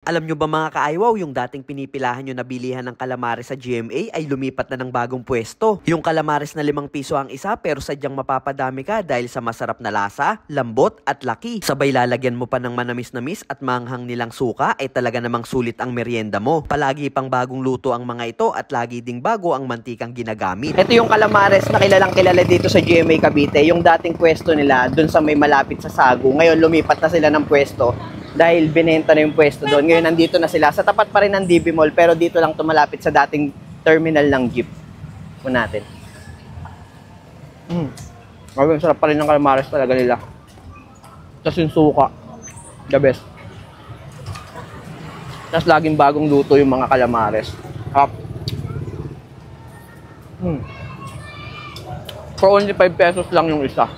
Alam nyo ba mga kaaywaw, yung dating pinipilahan nyo na bilihan ng kalamares sa GMA ay lumipat na ng bagong pwesto. Yung kalamares na 5 piso ang isa pero sadyang mapapadami ka dahil sa masarap na lasa, lambot at laki. Sabay lalagyan mo pa ng manamis-namis at manghang nilang suka ay talaga namang sulit ang merienda mo. Palagi pang bagong luto ang mga ito at lagi ding bago ang mantikang ginagamit. Ito yung kalamares na kilalang kilala dito sa GMA Cavite. Yung dating pwesto nila dun sa may malapit sa Sagu. Ngayon lumipat na sila ng pwesto dahil binenta na yung pwesto doon. Ngayon nandito na sila. Sa tapat pa rin ng DB Mall pero dito lang tumalapit sa dating terminal ng jeep. Kung natin. Ang sarap pa rin ng calamares talaga nila. Tapos yung suka. The best. Tapos laging bagong luto yung mga calamares. Up. For only 5 pesos lang yung isa.